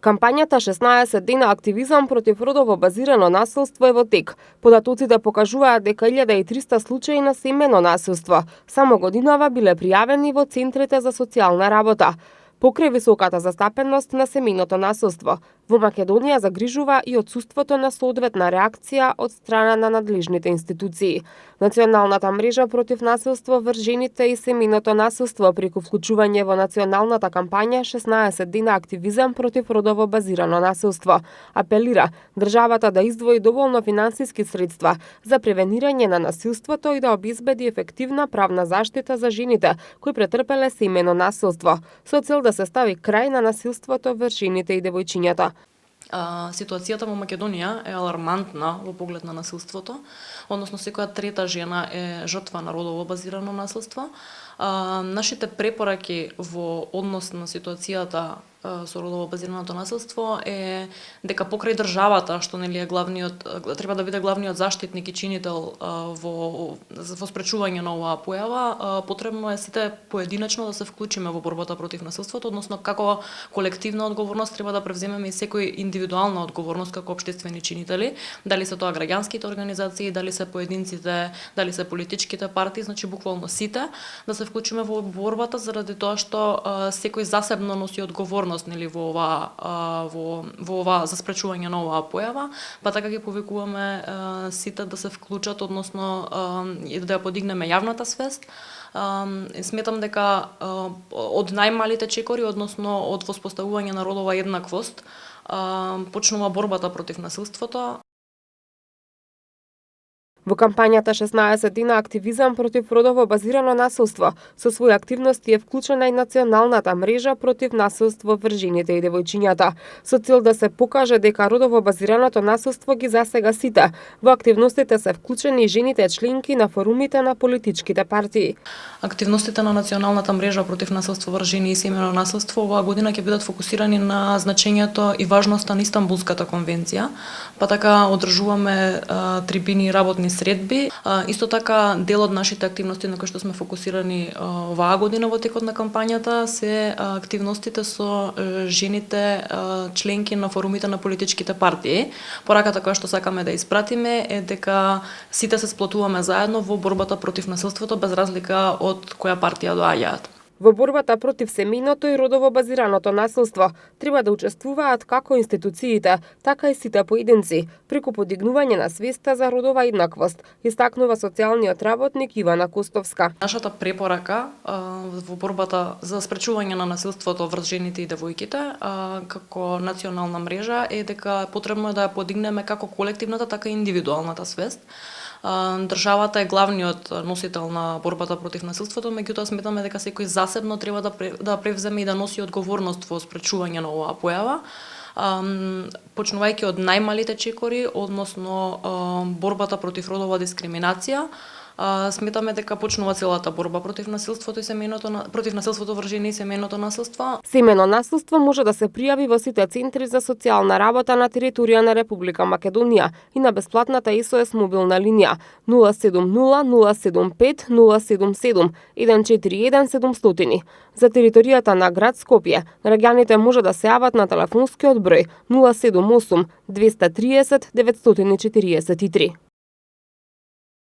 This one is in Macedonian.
Кампањата 16 дена активизам против родово базирано насилство е во тек. Податоците покажуваат дека 1300 случаи на семејно насилство само годинава биле пријавени во центрите за социјална работа. Покрај високата застапеност на семејното насилство, во Македонија загрижува и отсуството на соодветна реакција од страна на надлежните институции. Националната мрежа против насилство врз жените и семејното насилство преку вклучување во националната кампања 16 дена активизам против родово базирано насилство апелира државата да издвои доволно финансиски средства за превенирање на насилството и да обезбеди ефективна правна заштита за жените кои претрпеле семејно насилство, со цел да се стави крај на насилството врз жените и девојчињата. Ситуацијата во Македонија е алармантна во поглед на насилството, односно секоја трета жена е жртва на родово базирано насилство. Нашите препораки во однос на ситуацијата со родово базираното насилство е дека покрај државата, што нели е треба да биде главниот заштитник и чинител во спречување на оваа појава, потребно е сите поединечно да се вклучиме во борбата против насилството, односно како колективна одговорност треба да превземеме и секој индивидуална одговорност како општествени чинители, дали се тоа граѓанските организации, дали се поединците, дали се политичките партии, значи буквално сите да се вклучиме во борбата заради тоа што секој засебно носи одговорност нели во ова за спречување на оваа појава, па така ги повикуваме сите да се вклучат, односно и да ја подигнеме јавната свест. Сметам дека од најмалите чекори, односно од воспоставување на родова еднаквост, почнува борбата против насилството. Во кампањата 16 дена активизам против родово базирано насилство со своји активности е вклучена и националната мрежа против насилство врз жените и девојчињата, со цел да се покаже дека родово базираното насилство ги засега сите. Во активностите се вклучени и жените членки на форумите на политичките партии. Активностите на националната мрежа против насилство врз жени и семејно насилство оваа година ќе бидат фокусирани на значењето и важноста на Истанбулската конвенција, па така одржуваме трибини и работни средби. Исто така, дел од нашите активности на кои што сме фокусирани оваа година во текот на кампањата се активностите со жените членки на форумите на политичките партии. Пораката која што сакаме да испратиме е дека сите се сплотуваме заедно во борбата против насилството без разлика од која партија доаѓаат. Во борбата против семејното и родово базираното насилство треба да учествуваат како институциите, така и сите поединци, преку подигнување на свеста за родова еднаквост, истакнува социјалниот работник Ивана Костовска. Нашата препорака во борбата за спречување на насилството врз жените и девојките како национална мрежа е дека потребно е да ја подигнеме како колективната, така и индивидуалната свест. Државата е главниот носител на борбата против насилството, меѓутоа сметаме дека секој засебно треба да превземе и да носи одговорност во спречување на оваа појава, почнувајќи од најмалите чекори, односно борбата против родова дискриминација. Сметаме дека почнува целата борба против насилството и против насилството врз жени и семејното насилство. Семејно насилство може да се пријави во сите центри за социјална работа на територија на Република Македонија и на бесплатната SOS мобилна линија 070 075 077 141 700. За територијата на град Скопје, граѓаните може да се јават на телефонскиот број 078 230 943.